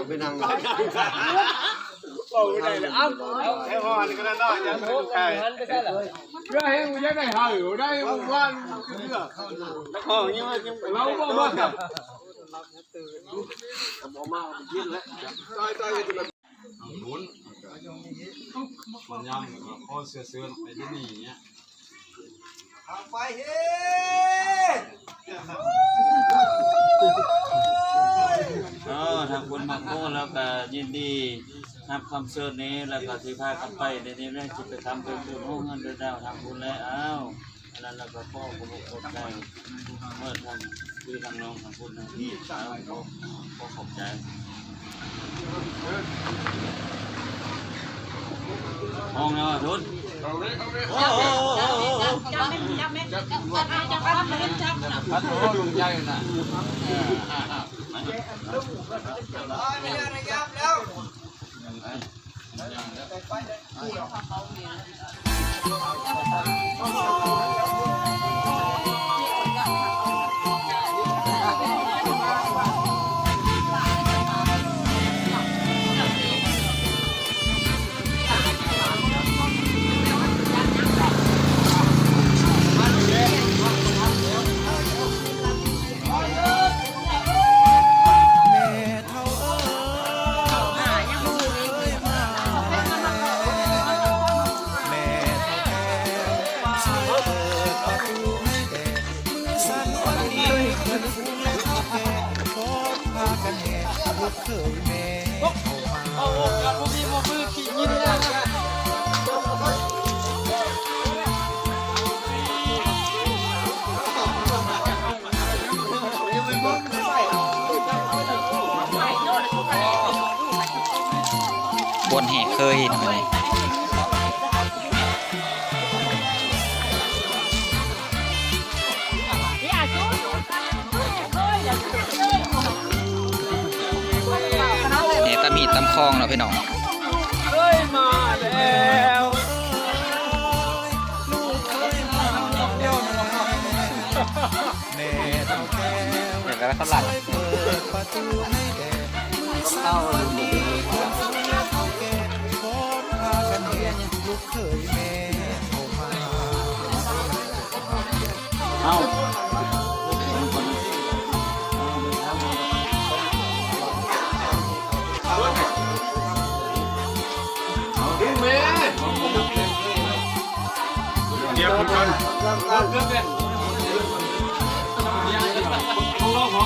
ไปนั่งบอกไม่ได้เลยอ้ำไอ้พ่อนี่ก็ได้น้อยจะไม่ถูกใครได้ให้กูจะได้หาอยู่ได้ว่าแล้วพ่ออย่างนี้ว่าเราบอกว่าบอกมายินแล้วตายจะมันหมุนมันยำข้อเสือไปที่นี่เนี่ยไปเฮ้ทางคนมาโก้แล้วก็ยินดีนับคำเชิญนี้แล้วก็ที่พากันไปในนี้เรื่องกิจกรรมเป็นผู้ร่วมงานเดินดาวทางคุณแล้วอ้าวแล้วเราก็พ่อขอบคุณใจเมื่อทำคือทางน้องทางคุณนะพ่อขอบใจห้องแล้วทุนพัดโอ้ลุงใหญ่น่ะไม่ได้ระยะแล้วเคยแม่เอาการพวกนี้มามือขี่ยินเลยบนแห่เคยหน่อยตำมีตำคลองเนาะพี่น้องเฮ้ยมาแล้วแม่เท่าแก่ อยากได้ฝรั่งเปิดประตูให้แก่เข้าดีคนเท่าแก่พร้อมพากันเรียนลูกเคยแม่เข้ามาเอาเดี๋ยวกันเรื่องเนี่ยของเราของ